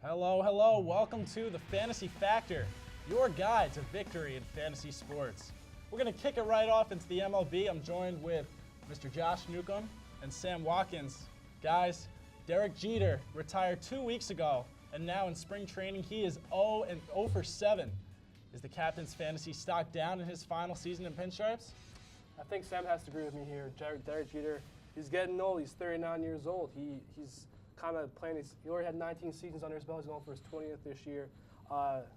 Hello, hello. Welcome to the Fantasy Factor, your guide to victory in fantasy sports. We're going to kick it right off into the MLB. I'm joined with Mr. Josh Newcomb and Sam Watkins. Guys, Derek Jeter retired 2 weeks ago, and now in spring training, he is 0 for 7. Is the captain's fantasy stock down in his final season in pinstripes? I think Sam has to agree with me here. Derek Jeter, he's getting old. He's 39 years old. He's kind of playing. He already had 19 seasons under his belt. He's going for his 20th this year.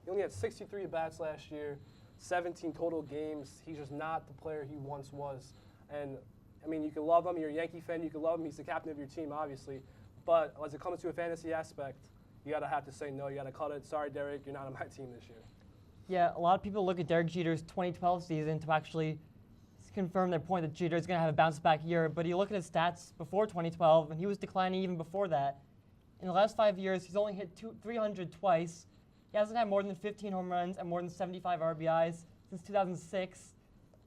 He only had 63 at-bats last year, 17 total games. He's just not the player he once was. And, I mean, you can love him. You're a Yankee fan. You can love him. He's the captain of your team, obviously. But as it comes to a fantasy aspect, you got to have to say no. You got to cut it. Sorry, Derek, you're not on my team this year. Yeah, a lot of people look at Derek Jeter's 2012 season to actually confirm their point that Jeter is going to have a bounce-back year. But you look at his stats before 2012, and he was declining even before that. In the last 5 years, he's only hit 300 twice. He hasn't had more than 15 home runs and more than 75 RBIs since 2006.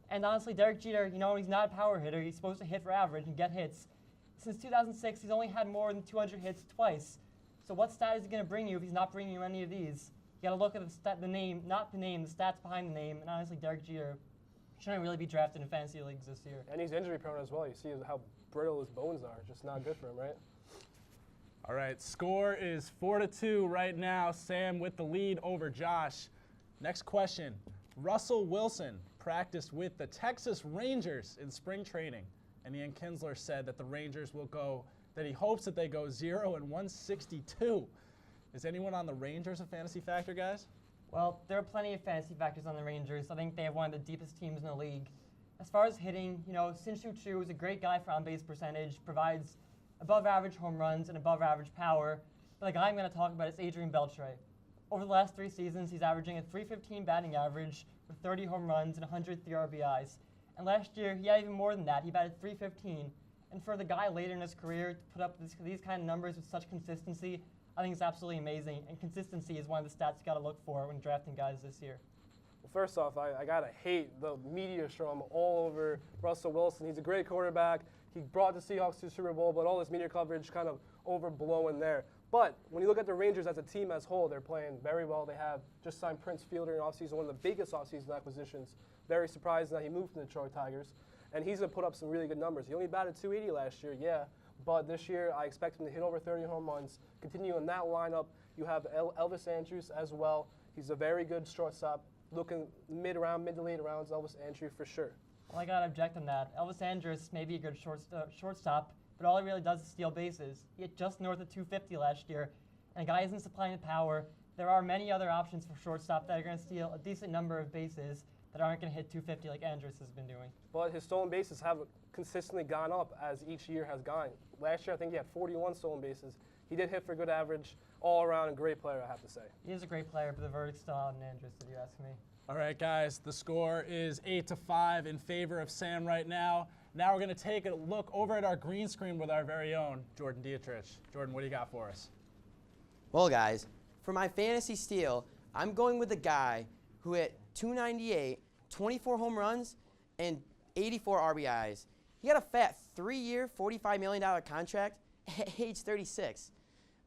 And honestly, Derek Jeter, he's not a power hitter. He's supposed to hit for average and get hits. Since 2006, he's only had more than 200 hits twice. So what stat is he going to bring you if he's not bringing you any of these? You got to look at the name, not the name, the stats behind the name. And honestly, Derek Jeter shouldn't really be drafted in fantasy leagues this year. And he's injury prone as well. You see how brittle his bones are. Just not good for him, right? All right, score is 4-2 right now. Sam with the lead over Josh. Next question. Russell Wilson practiced with the Texas Rangers in spring training, and Ian Kinsler said that the Rangers that he hopes that they go 0-162. Is anyone on the Rangers a fantasy factor, guys? Well, there are plenty of fantasy factors on the Rangers. I think they have one of the deepest teams in the league. As far as hitting, Shin-Soo Choo is a great guy for on-base percentage, provides above-average home runs and above-average power. But the guy I'm going to talk about is Adrian Beltre. Over the last 3 seasons, he's averaging a .315 batting average with 30 home runs and 103 RBIs. And last year, he had even more than that. He batted .315. And for the guy later in his career to put up these kind of numbers with such consistency, I think it's absolutely amazing. And consistency is one of the stats you got to look for when drafting guys this year. Well, first off, I got to hate the media strum all over Russell Wilson. He's a great quarterback. He brought the Seahawks to the Super Bowl, but all this media coverage kind of overblowing there. But when you look at the Rangers as a team as a whole, they're playing very well. They have just signed Prince Fielder in offseason, one of the biggest offseason acquisitions. Very surprised that he moved from the Detroit Tigers. And he's going to put up some really good numbers. He only batted .280 last year, yeah. But this year, I expect him to hit over 30 home runs. Continue in that lineup. You have Elvis Andrus as well. He's a very good shortstop. Looking mid to late rounds, Elvis Andrus for sure. Well, I got to object on that. Elvis Andrus may be a good shortstop, but all he really does is steal bases. He hit just north of 250 last year, and a guy isn't supplying the power. There are many other options for shortstop that are going to steal a decent number of bases that aren't going to hit 250 like Andrus has been doing. But his stolen bases have consistently gone up as each year has gone. Last year, I think he had 41 stolen bases. He did hit for good average, all around a great player, I have to say. He is a great player, but the verdict's still out on Andrus, if you ask me. All right, guys, the score is 8-5 in favor of Sam right now. Now we're going to take a look over at our green screen with our very own Jordan Dietrich. Jordan, what do you got for us? Well, guys, for my fantasy steal, I'm going with a guy who hit .298, 24 home runs, and 84 RBIs. He got a fat 3-year, $45 million contract at age 36.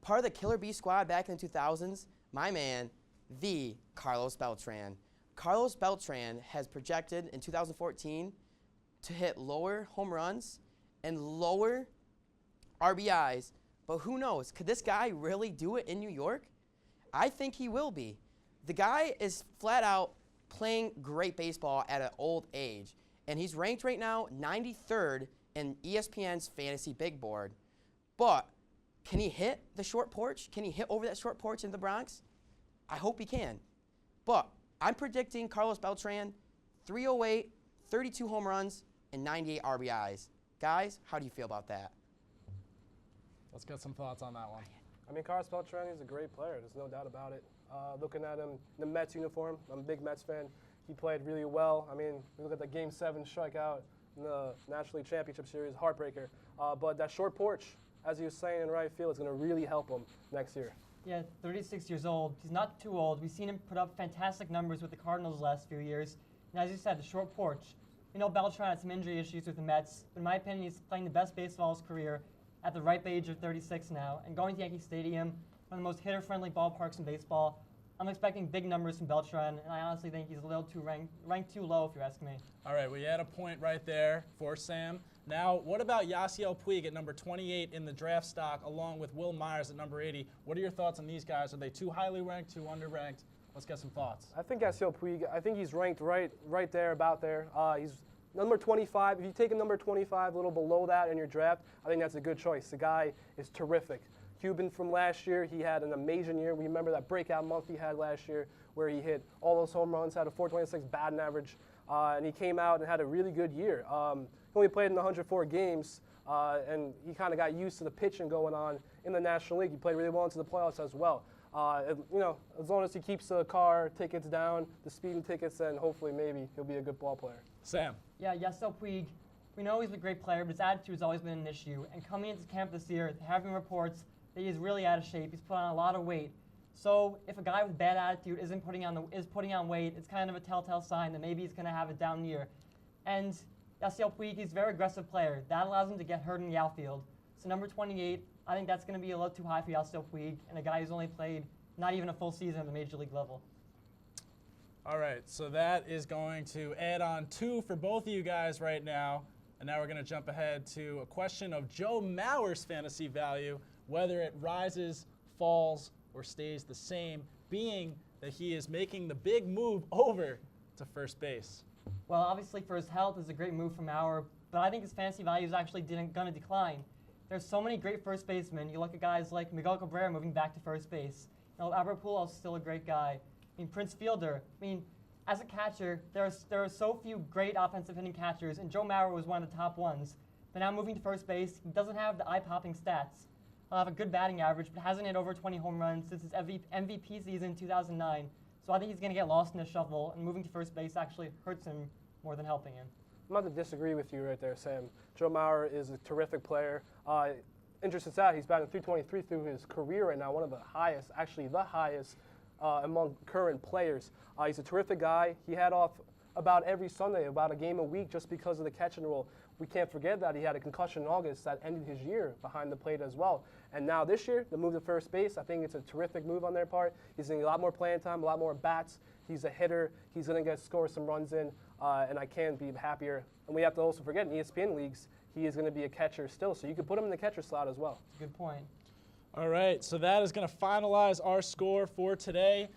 Part of the Killer Bee squad back in the 2000s, my man, the Carlos Beltran. Carlos Beltran has projected in 2014 to hit lower home runs and lower RBIs, but who knows? Could this guy really do it in New York? I think he will be. The guy is flat out playing great baseball at an old age, and he's ranked right now 93rd in ESPN's fantasy big board. But can he hit the short porch? Can he hit over that short porch in the Bronx? I hope he can. But I'm predicting Carlos Beltran, 308, 32 home runs, and 98 RBIs. Guys, how do you feel about that? Let's get some thoughts on that one. I mean, Carlos Beltran is a great player. There's no doubt about it. Looking at him in the Mets uniform, I'm a big Mets fan. He played really well. I mean, we look at the Game 7 strikeout in the National League Championship Series, heartbreaker. But that short porch, as he was saying in right field, is going to really help him next year. Yeah, 36 years old. He's not too old. We've seen him put up fantastic numbers with the Cardinals the last few years. And as you said, the short porch. Beltran had some injury issues with the Mets, but in my opinion, he's playing the best baseball of his career at the ripe age of 36 now. And going to Yankee Stadium, one of the most hitter-friendly ballparks in baseball. I'm expecting big numbers from Beltran, and I honestly think he's a little too ranked too low, if you ask me. All right, we had a point right there for Sam. Now, what about Yasiel Puig at number 28 in the draft stock, along with Will Myers at number 80? What are your thoughts on these guys? Are they too highly ranked, too underranked? Let's get some thoughts. I think Yasiel Puig, I think he's ranked right there, about there. He's number 25. If you take a number 25, a little below that in your draft, I think that's a good choice. The guy is terrific. Cuban from last year, he had an amazing year. We remember that breakout month he had last year where he hit all those home runs, had a 426 batting average, and he came out and had a really good year. He only played in 104 games, and he kind of got used to the pitching going on in the National League. He played really well into the playoffs as well. You know, as long as he keeps the car tickets down, the speeding tickets, then hopefully maybe he'll be a good ball player. Sam. Yeah, Yasiel Puig, we know he's a great player, but his attitude has always been an issue. And coming into camp this year, having reports that he's really out of shape, he's put on a lot of weight. So if a guy with bad attitude is putting on weight, it's kind of a telltale sign that maybe he's going to have a down year. And Yasiel Puig, he's a very aggressive player. That allows him to get hurt in the outfield. So number 28, I think that's going to be a little too high for Yasiel Puig, and a guy who's only played not even a full season at the major league level. All right, so that is going to add on 2 for both of you guys right now. And now we're going to jump ahead to a question of Joe Mauer's fantasy value, whether it rises, falls, or stays the same, being that he is making the big move over to first base. Well, obviously for his health, it's a great move from Mauer, but I think his fantasy value is actually going to decline. There's so many great first basemen. You look at guys like Miguel Cabrera moving back to first base. You know, Albert Pujols is still a great guy. I mean, Prince Fielder. I mean, as a catcher, there are so few great offensive hitting catchers, and Joe Mauer was one of the top ones. But now moving to first base, he doesn't have the eye-popping stats. He'll have a good batting average, but hasn't hit over 20 home runs since his MVP season in 2009. So I think he's going to get lost in the shuffle, and moving to first base actually hurts him more than helping him. I'm not to disagree with you right there, Sam. Joe Mauer is a terrific player. Interesting stat, he's batting .323 through his career right now, one of the highest, actually the highest among current players. He's a terrific guy. He had off about every Sunday, about a game a week, just because of the catching role. We can't forget that he had a concussion in August that ended his year behind the plate as well. And now this year, the move to first base, I think it's a terrific move on their part. He's getting a lot more playing time, a lot more bats. He's a hitter. He's going to score some runs in, and I can't be happier. And we have to also forget, in ESPN leagues, he is going to be a catcher still, so you could put him in the catcher slot as well. That's a good point. All right, so that is going to finalize our score for today.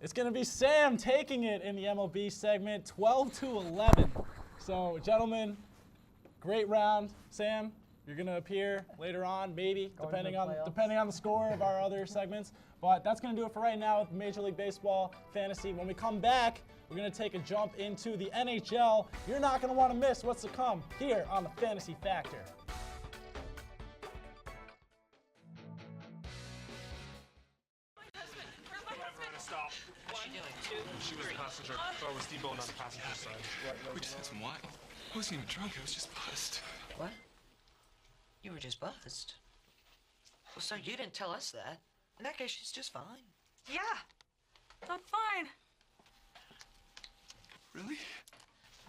It's going to be Sam taking it in the MLB segment, 12-11. So, gentlemen, great round. Sam, you're going to appear later on, maybe, depending on the score of our other segments. But that's going to do it for right now with Major League Baseball Fantasy. When we come back, we're going to take a jump into the NHL. You're not going to want to miss what's to come here on the Fantasy Factor. Stop. What's she doing? She was a passenger. Or was deboning on the passenger side. We just had some wine. I wasn't even drunk, I was just buzzed. What? You were just buzzed. Well, so you didn't tell us that. In that case, she's just fine. Yeah, I'm fine. Really?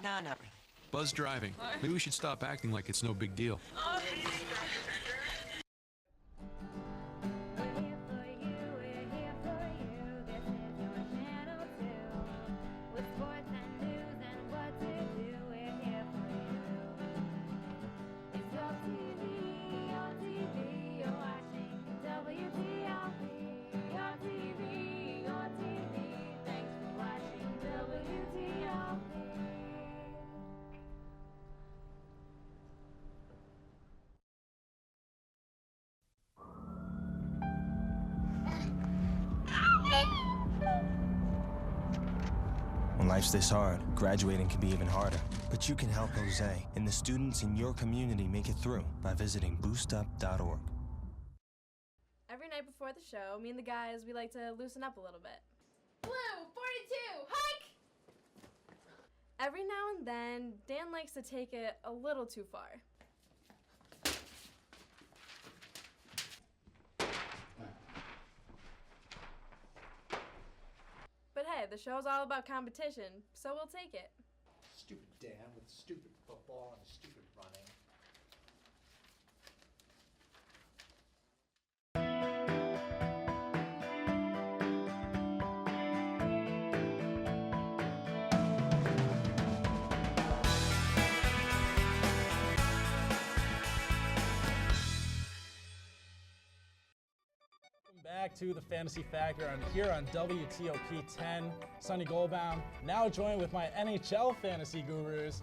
Nah, not really. Buzz driving. Maybe we should stop acting like it's no big deal. When life's this hard, graduating can be even harder. But you can help Jose and the students in your community make it through by visiting boostup.org. Every night before the show, me and the guys, we like to loosen up a little bit. Blue, 42, hike! Every now and then, Dan likes to take it a little too far. But hey, the show's all about competition, so we'll take it. Stupid Dan with stupid football and stupid running. back to the Fantasy Factor here on WTOP 10. Sonny Goldbaum, now joined with my NHL fantasy gurus,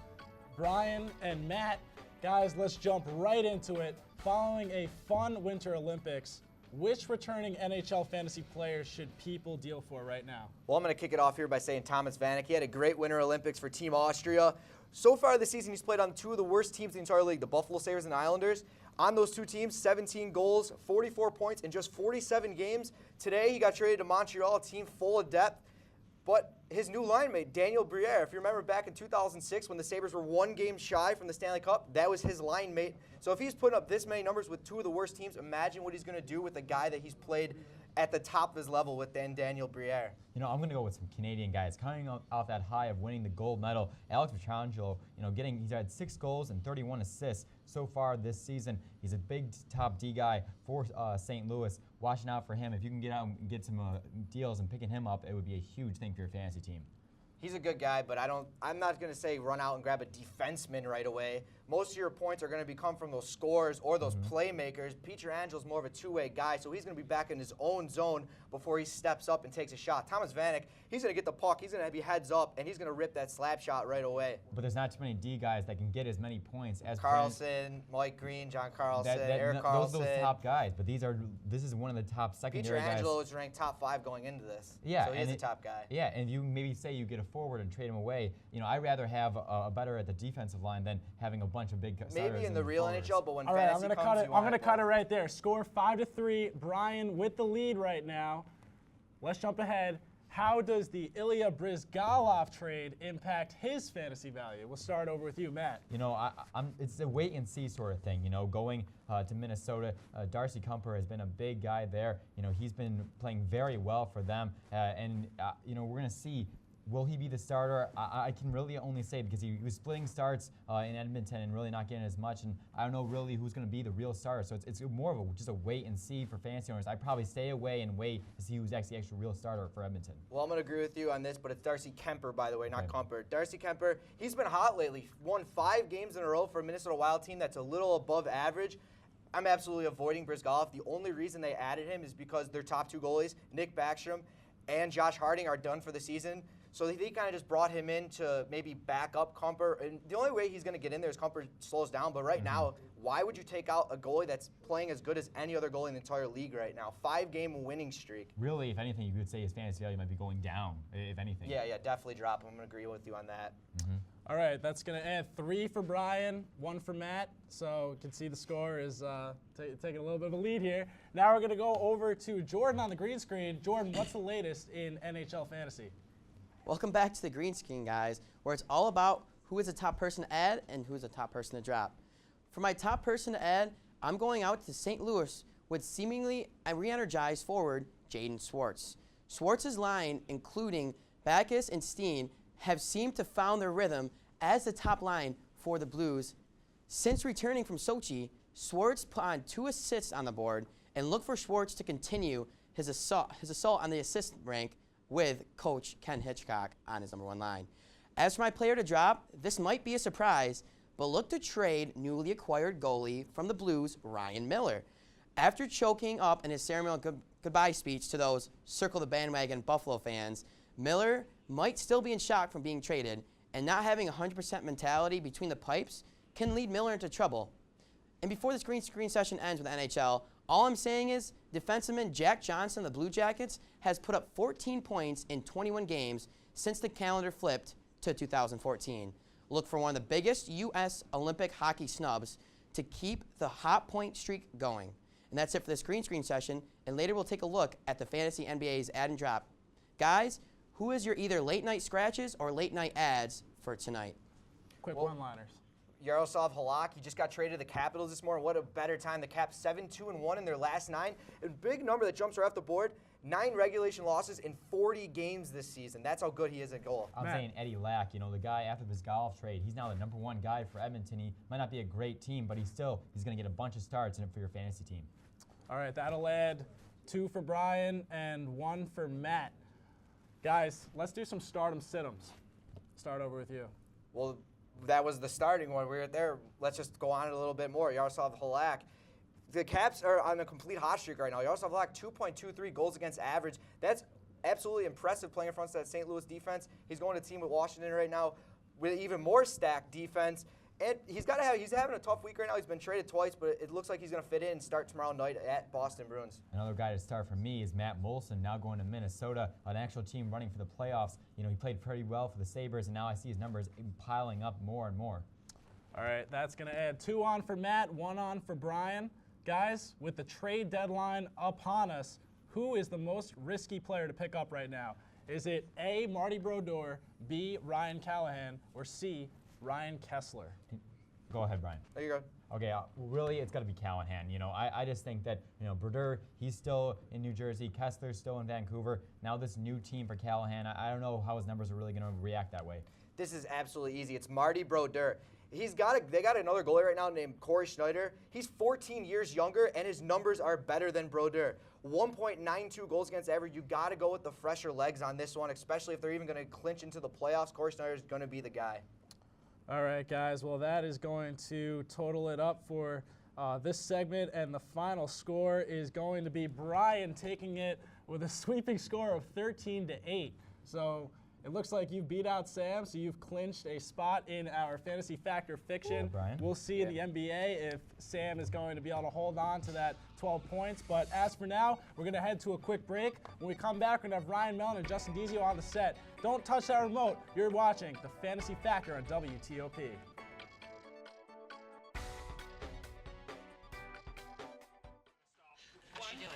Brian and Matt. Guys, let's jump right into it. Following a fun Winter Olympics, which returning NHL fantasy players should people deal for right now? Well, I'm going to kick it off here by saying Thomas Vanek. He had a great Winter Olympics for Team Austria. So far this season, he's played on two of the worst teams in the entire league, the Buffalo Sabres and Islanders. On those two teams, 17 goals, 44 points in just 47 games. Today, he got traded to Montreal, a team full of depth. But his new line mate, Daniel Briere, if you remember back in 2006 when the Sabres were one game shy from the Stanley Cup, that was his line mate. So if he's putting up this many numbers with two of the worst teams, imagine what he's going to do with a guy that he's played at the top of his level with Daniel Briere. You know, I'm going to go with some Canadian guys. Coming off that high of winning the gold medal, Alex Pietrangelo, he's had 6 goals and 31 assists so far this season. He's a big top D guy for St. Louis. Watching out for him. If you can get out and get some deals and picking him up, it would be a huge thing for your fantasy team. He's a good guy, but I'm not going to say run out and grab a defenseman right away. Most of your points are going to come from those scorers or those playmakers. Pietrangelo's more of a two-way guy, so he's going to be back in his own zone before he steps up and takes a shot. Thomas Vanek, he's going to get the puck, he's going to be heads up, and he's going to rip that slap shot right away. But there's not too many D guys that can get as many points as Carlson, Mike Green, John Carlson, Eric Carlson. Those top guys, but this is one of the top secondary guys. Pietrangelo is ranked top 5 going into this. Yeah, so he is a top guy. Yeah, and you maybe say you get a forward and trade him away. I'd rather have a better at the defensive line than having a bunch of big starters. Maybe in the real forwards. NHL, but when All right, fantasy I'm going to cut it right there. Score 5-3. Brian with the lead right now. Let's jump ahead. How does the Ilya Bryzgalov trade impact his fantasy value? We'll start over with you, Matt. It's a wait and see sort of thing. Going to Minnesota, Darcy Kuemper has been a big guy there. He's been playing very well for them, and we're going to see. Will he be the starter? I can really only say because he was splitting starts in Edmonton and really not getting as much, and I don't know really who's going to be the real starter. So it's more of just a wait and see for fantasy owners. I'd probably stay away and wait to see who's actually real starter for Edmonton. Well, I'm going to agree with you on this, but it's Darcy Kuemper, by the way, not Kuemper. Darcy Kuemper, he's been hot lately. Won 5 games in a row for a Minnesota Wild team that's a little above average. I'm absolutely avoiding Bryzgalov. The only reason they added him is because their top 2 goalies, Nick Backstrom and Josh Harding, are done for the season. So they kind of just brought him in to maybe back up Kuemper. And the only way he's going to get in there is Kuemper slows down. But right now, why would you take out a goalie that's playing as good as any other goalie in the entire league right now? 5-game winning streak. Really, if anything, you could say his fantasy value might be going down, if anything. Yeah, definitely drop him. I'm going to agree with you on that. All right, that's going to add 3 for Brian, 1 for Matt. So you can see the score is taking a little bit of a lead here. Now we're going to go over to Jordan on the green screen. Jordan, what's the latest in NHL fantasy? Welcome back to the green screen, guys, where it's all about who is the top person to add and who is the top person to drop. For my top person to add, I'm going out to St. Louis with seemingly a re-energized forward, Jaden SCHWARTZ. SCHWARTZ's line, including Backes and Steen, have seemed to found their rhythm as the top line for the Blues. Since returning from Sochi, SCHWARTZ put on 2 assists on the board, and look for SCHWARTZ to continue his assault on the assist rank with Coach Ken Hitchcock on his #1 line. As for my player to drop, this might be a surprise, but look to trade newly acquired goalie from the Blues, Ryan Miller. After choking up in his ceremonial goodbye speech to those circle the bandwagon Buffalo fans, Miller might still be in shock from being traded, and not having 100% mentality between the pipes can lead Miller into trouble. And before this green screen session ends with the NHL, all I'm saying is defenseman Jack Johnson of the Blue Jackets has put up 14 points in 21 games since the calendar flipped to 2014. Look for one of the biggest U.S. Olympic hockey snubs to keep the hot point streak going. And that's it for this green screen session, and later we'll take a look at the Fantasy NBA's add and drop. Guys, who is your either late night scratches or late night ads for tonight? Quick one-liners. Yaroslav Halak, he just got traded to the Capitals this morning. What a better time. The Caps 7-2-1 in their last 9. A big number that jumps right off the board. 9 regulation losses in 40 games this season. That's how good he is at goal. I'm saying Eddie Lack, the guy after this golf trade, he's now the #1 guy for Edmonton. He might not be a great team, but he's going to get a bunch of starts in it for your fantasy team. All right, that'll add 2 for Brian and 1 for Matt. Guys, let's do some stardom sit-ems. Start over with you. Well, that was the starting one. We were there. Let's just go on it a little bit more. Yaroslav Halak, The Caps are on a complete hot streak right now. Yaroslav Halak, 2.23 goals against average. That's absolutely impressive playing in front of that St. Louis defense. He's going to team with Washington right now with even more stacked defense. And he's having a tough week right now. He's been traded twice, but it looks like he's going to fit in and start tomorrow night at Boston Bruins. Another guy to start for me is Matt Molson, now going to Minnesota, an actual team running for the playoffs. You know, he played pretty well for the Sabres, and now I see his numbers piling up more and more. All right, that's going to add 2 on for Matt, 1 on for Brian. Guys, with the trade deadline upon us, who is the most risky player to pick up right now? Is it A, Marty Brodeur, B, Ryan Callahan, or C, Ryan Kessler? Go ahead, Brian. There you go. Okay, really, it's got to be Callahan. You know, I just think that, you know, Brodeur, he's still in New Jersey, Kessler's still in Vancouver. Now this new team for Callahan, I don't know how his numbers are really going to react that way. This is absolutely easy. It's Marty Brodeur. They got another goalie right now named Corey Schneider. He's 14 years younger, and his numbers are better than Brodeur. 1.92 goals against average. You got to go with the fresher legs on this one, especially if they're even going to clinch into the playoffs. Corey Schneider is going to be the guy. All right, guys. Well, that is going to total it up for this segment, and the final score is going to be Brian taking it with a sweeping score of 13-8. So it looks like you beat out Sam, so you've clinched a spot in our Fantasy Factor fiction. Brian. We'll see in the NBA if Sam is going to be able to hold on to that 12 points. But as for now, we're going to head to a quick break. When we come back, we're going to have Ryan Mellon and Justin Dizio on the set. Don't touch that remote. You're watching the Fantasy Factor on WTOP. What's she doing?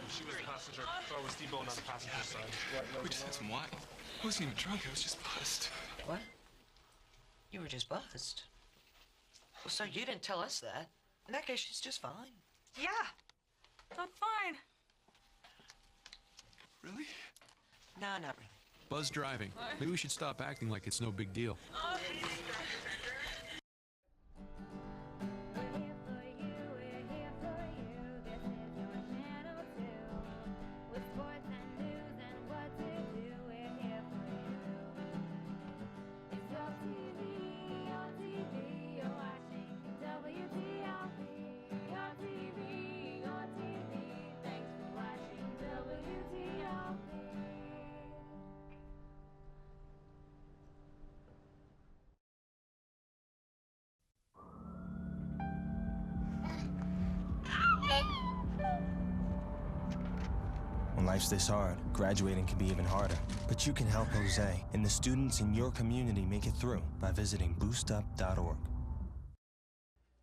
She was passenger. I was deboning on the passenger side. We just had some wine. I wasn't even drunk, I was just buzzed. What? You were just buzzed. Well, so you didn't tell us that. In that case, she's just fine. Yeah. Not fine. Really? No, not really. Buzz driving. Maybe we should stop acting like it's no big deal. When life's this hard, graduating can be even harder. But you can help Jose and the students in your community make it through by visiting boostup.org.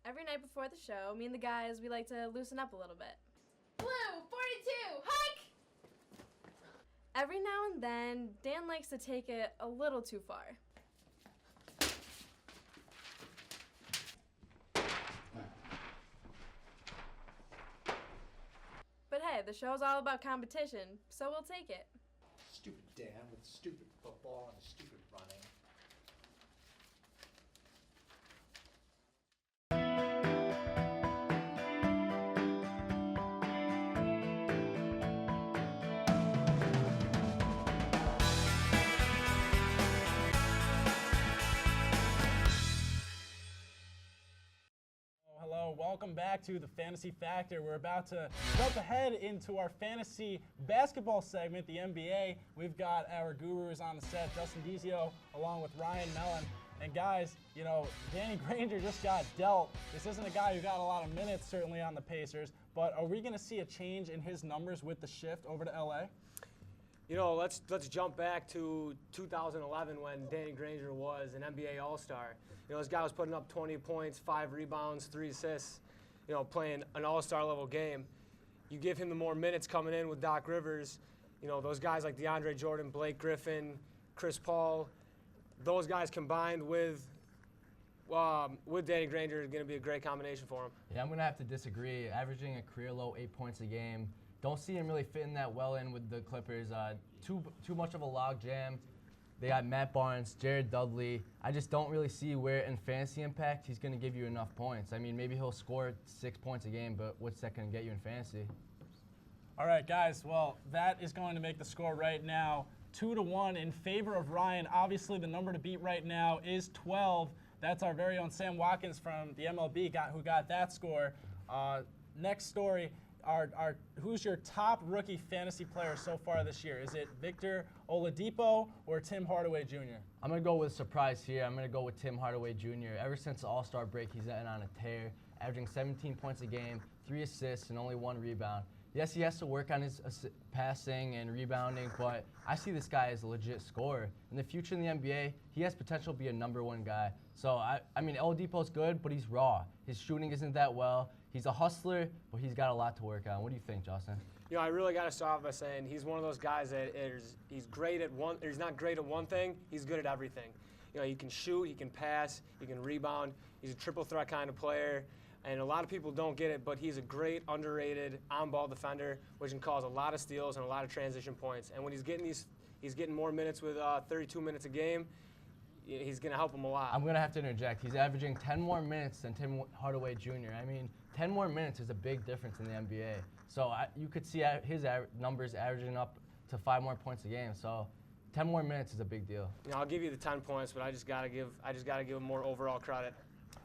Every night before the show, me and the guys, we like to loosen up a little bit. Blue, 42, hike! Every now and then, Dan likes to take it a little too far. But hey, the show's all about competition, so we'll take it. Stupid Dan with stupid football and stupid running. Welcome back to the Fantasy Factor. We're about to jump ahead into our fantasy basketball segment, the NBA. We've got our gurus on the set, Justin Dizio, along with Ryan Mellon. And guys, you know, Danny Granger just got dealt. This isn't a guy who got a lot of minutes, certainly on the Pacers, but are we going to see a change in his numbers with the shift over to LA? You know, let's jump back to 2011 when Danny Granger was an NBA All-Star. You know, this guy was putting up 20 points, 5 rebounds, 3 assists, you know, playing an All-Star level game. You give him the more minutes coming in with Doc Rivers, you know, those guys like DeAndre Jordan, Blake Griffin, Chris Paul, those guys combined with Danny Granger is going to be a great combination for him. Yeah, I'm going to have to disagree. Averaging a career low 8 points a game. Don't see him really fitting that well in with the Clippers. Too much of a log jam. They got Matt Barnes, Jared Dudley. I just don't really see where in fantasy impact he's going to give you enough points. I mean, maybe he'll score 6 points a game, but what's that going to get you in fantasy? All right, guys. Well, that is going to make the score right now 2-1 in favor of Ryan. Obviously, the number to beat right now is 12. That's our very own Sam Watkins from the MLB who got that score. next story. Who's your top rookie fantasy player so far this year? Is it Victor Oladipo or Tim Hardaway Jr.? I'm going to go with surprise here. I'm going to go with Tim Hardaway Jr. Ever since the All-Star break, he's been on a tear, averaging 17 points a game, 3 assists, and only 1 rebound. Yes, he has to work on his passing and rebounding, but I see this guy as a legit scorer. In the future in the NBA, he has potential to be a #1 guy. So, I mean, Oladipo's good, but he's raw. His shooting isn't that well. He's a hustler, but he's got a lot to work on. What do you think, Justin? You know, I really got to start off by saying he's one of those guys that he's great at one. He's not great at one thing. He's good at everything. You know, he can shoot, he can pass, he can rebound. He's a triple threat kind of player, and a lot of people don't get it. But he's a great, underrated on-ball defender, which can cause a lot of steals and a lot of transition points. And when he's getting more minutes with 32 minutes a game, he's going to help him a lot. I'm going to have to interject. He's averaging 10 more minutes than Tim Hardaway Jr. I mean, 10 more minutes is a big difference in the NBA. So you could see his numbers averaging up to 5 more points a game. So 10 more minutes is a big deal. You know, I'll give you the 10 points, but I just got to give him more overall credit.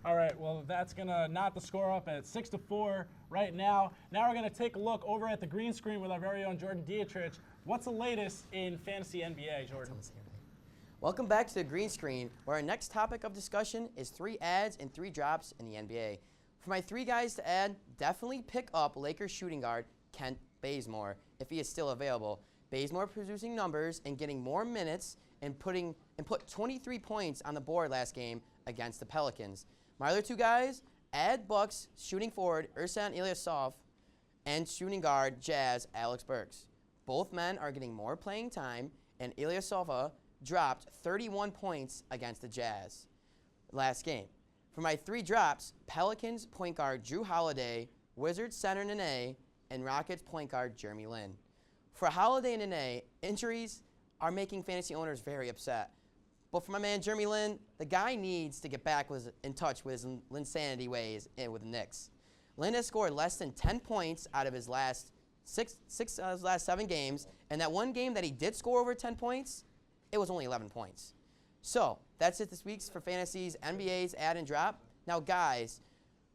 All right, well, that's going to knot the score up at 6-4 right now. Now we're going to take a look over at the green screen with our very own Jordan Dietrich. What's the latest in fantasy NBA, Jordan? Welcome back to the green screen, where our next topic of discussion is 3 adds and 3 drops in the NBA. For my 3 guys to add, definitely pick up Lakers shooting guard Kent Bazemore if he is still available. Bazemore producing numbers and getting more minutes and put 23 points on the board last game against the Pelicans. My other 2 guys, add Bucks shooting forward Ersan Ilyasov and shooting guard Jazz Alex Burks. Both men are getting more playing time, and Ilyasova dropped 31 points against the Jazz last game. For my 3 drops, Pelicans point guard Drew Holiday, Wizards center Nene, and Rockets point guard Jeremy Lin. For Holiday and Nene, injuries are making fantasy owners very upset. But for my man Jeremy Lin, the guy needs to get back in touch with his Linsanity ways with the Knicks. Lin has scored less than 10 points out of his last 7 games, and that one game that he did score over 10 points, it was only 11 points. So that's it this week's for Fantasies, NBA's add and drop. Now, guys,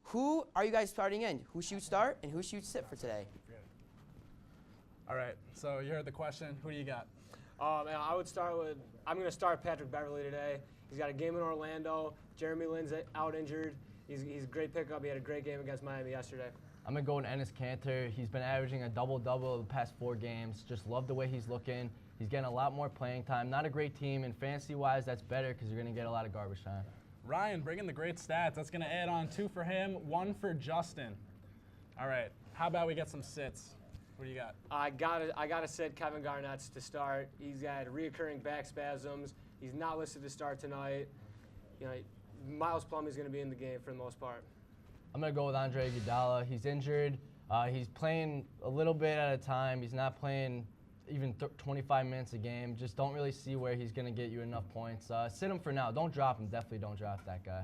who are you guys starting in? Who should start and who should sit for today? All right, so you heard the question. Who do you got? I'm going to start Patrick Beverley today. He's got a game in Orlando. Jeremy Lin's out injured. He's a great pickup. He had a great game against Miami yesterday. I'm going to go with Enes Kanter. He's been averaging a double-double the past 4 games. Just love the way he's looking. He's getting a lot more playing time. Not a great team, and fantasy-wise, that's better because you're going to get a lot of garbage time. Ryan, bringing the great stats. That's going to add on 2 for him, 1 for Justin. All right, how about we get some sits? What do you got? I gotta sit Kevin Garnett to start. He's got reoccurring back spasms. He's not listed to start tonight. You know, Miles Plumlee's going to be in the game for the most part. I'm going to go with Andre Iguodala. He's injured. He's playing a little bit at a time. He's not playing even 25 minutes a game. Just don't really see where he's going to get you enough points. Sit him for now. Don't drop him. Definitely don't drop that guy.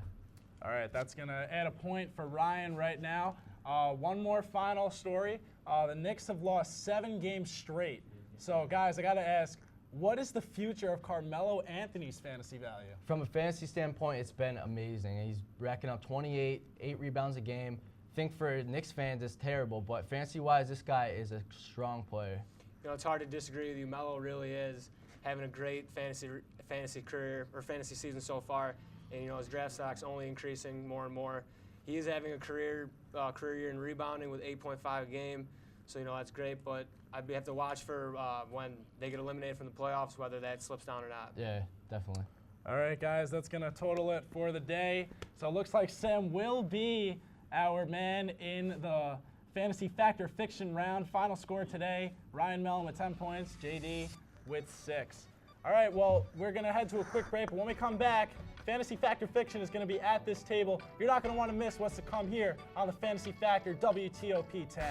All right, that's going to add a point for Ryan right now. One more final story. The Knicks have lost 7 games straight. So, guys, I got to ask, what is the future of Carmelo Anthony's fantasy value? From a fantasy standpoint, it's been amazing. He's racking up 28, 8 rebounds a game. I think for Knicks fans, it's terrible, but fantasy-wise, this guy is a strong player. You know, it's hard to disagree with you. Melo really is having a great fantasy career or fantasy season so far, and you know his draft stock's only increasing more and more. He is having a career year in rebounding with 8.5 a game, so you know that's great. But I'd have to watch for when they get eliminated from the playoffs, whether that slips down or not. Yeah, definitely. All right, guys, that's going to total it for the day. So it looks like Sam will be our man in the Fantasy Factor Fiction round. Final score today, Ryan Mellon with 10 points, JD with 6. All right, well, we're going to head to a quick break, but when we come back, Fantasy Factor Fiction is going to be at this table. You're not going to want to miss what's to come here on the Fantasy Factor WTOP 10.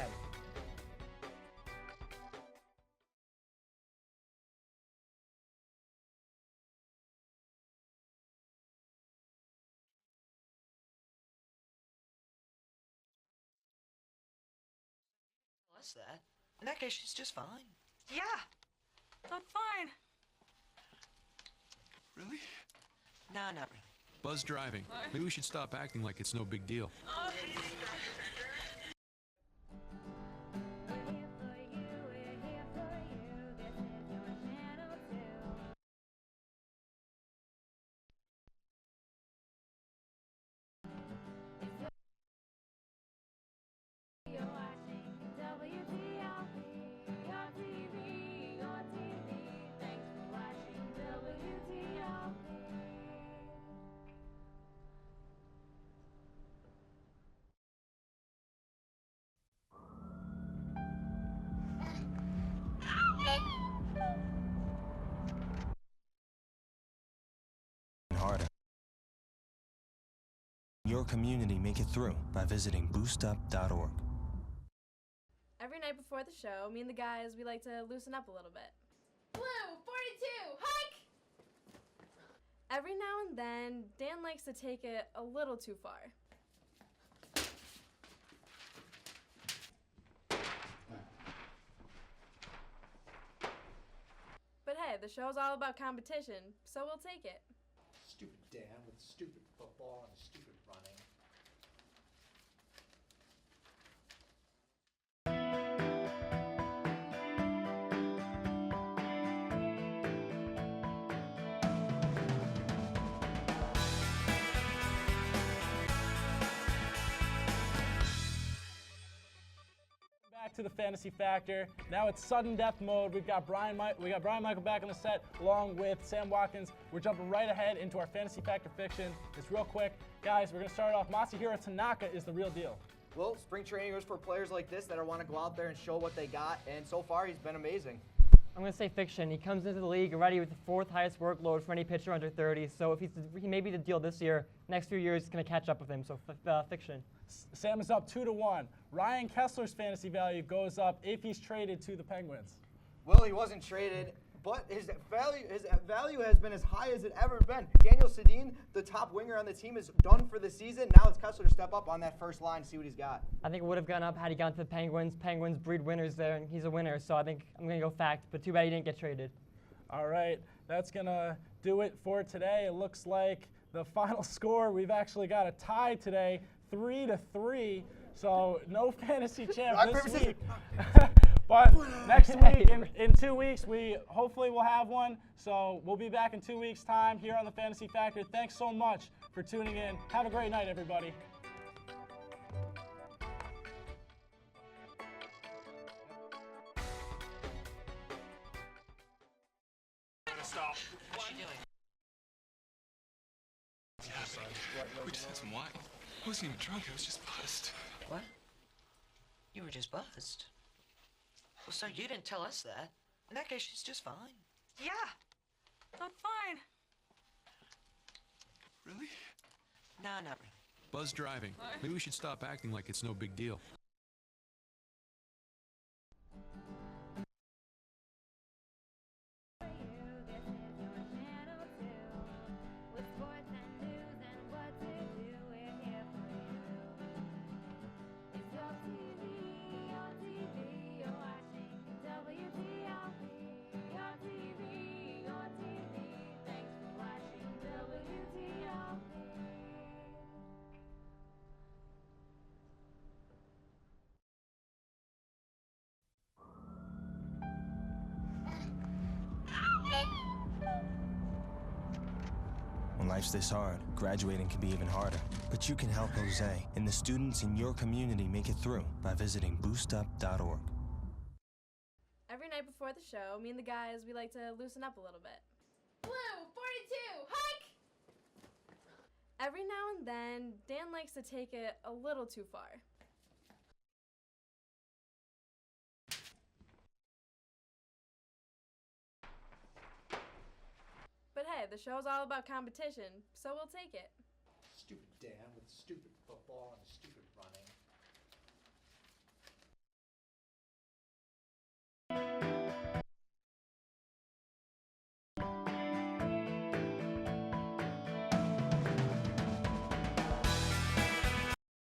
That. In that case, she's just fine. Yeah, that's fine. Really? No, not really. Buzz driving. Maybe we should stop acting like it's no big deal. your community make it through by visiting boostup.org. Every night before the show, me and the guys, we like to loosen up a little bit. Blue, 42, hike! Every now and then, Dan likes to take it a little too far. But hey, the show's all about competition, so we'll take it. Stupid Dan with stupid football and stupid running. Back to the Fantasy Factor. Now it's sudden death mode. We've got Brian Michael back on the set along with Sam Watkins. We're jumping right ahead into our Fantasy Factor fiction. It's real quick. Guys, we're going to start off. Masahiro Tanaka is the real deal. Well, spring training was for players like this that want to go out there and show what they got, and so far he's been amazing. I'm going to say fiction. He comes into the league already with the 4th highest workload for any pitcher under 30. So if he may be the deal this year, next few years he's going to catch up with him. So fiction. Sam is up 2-1. Ryan Kessler's fantasy value goes up if he's traded to the Penguins. Well, he wasn't traded, but his value has been as high as it ever been. Daniel Sedin, the top winger on the team, is done for the season. Now it's Kessler to step up on that first line, see what he's got. I think it would have gone up had he gone to the Penguins. Penguins breed winners there, and he's a winner. So I think I'm going to go fact, but too bad he didn't get traded. All right, that's going to do it for today. It looks like the final score, we've actually got a tie today, 3-3. So no fantasy champ this week. But next week, in 2 weeks, we hopefully will have one. So we'll be back in 2 weeks' time here on the Fantasy Factor. Thanks so much for tuning in. Have a great night, everybody. Stop. What's she doing? We just had some wine. I wasn't even drunk, I was just buzzed. What? You were just buzzed. Well, so you didn't tell us that. In that case, she's just fine. Yeah. That's fine. Really? Nah, not really. Buzz driving. Maybe we should stop acting like it's no big deal. When life's this hard, graduating can be even harder. But you can help Jose and the students in your community make it through by visiting boostup.org. Every night before the show, me and the guys, we like to loosen up a little bit. Blue, 42, hike! Every now and then, Dan likes to take it a little too far. But hey, the show's all about competition, so we'll take it. Stupid Dan with stupid football.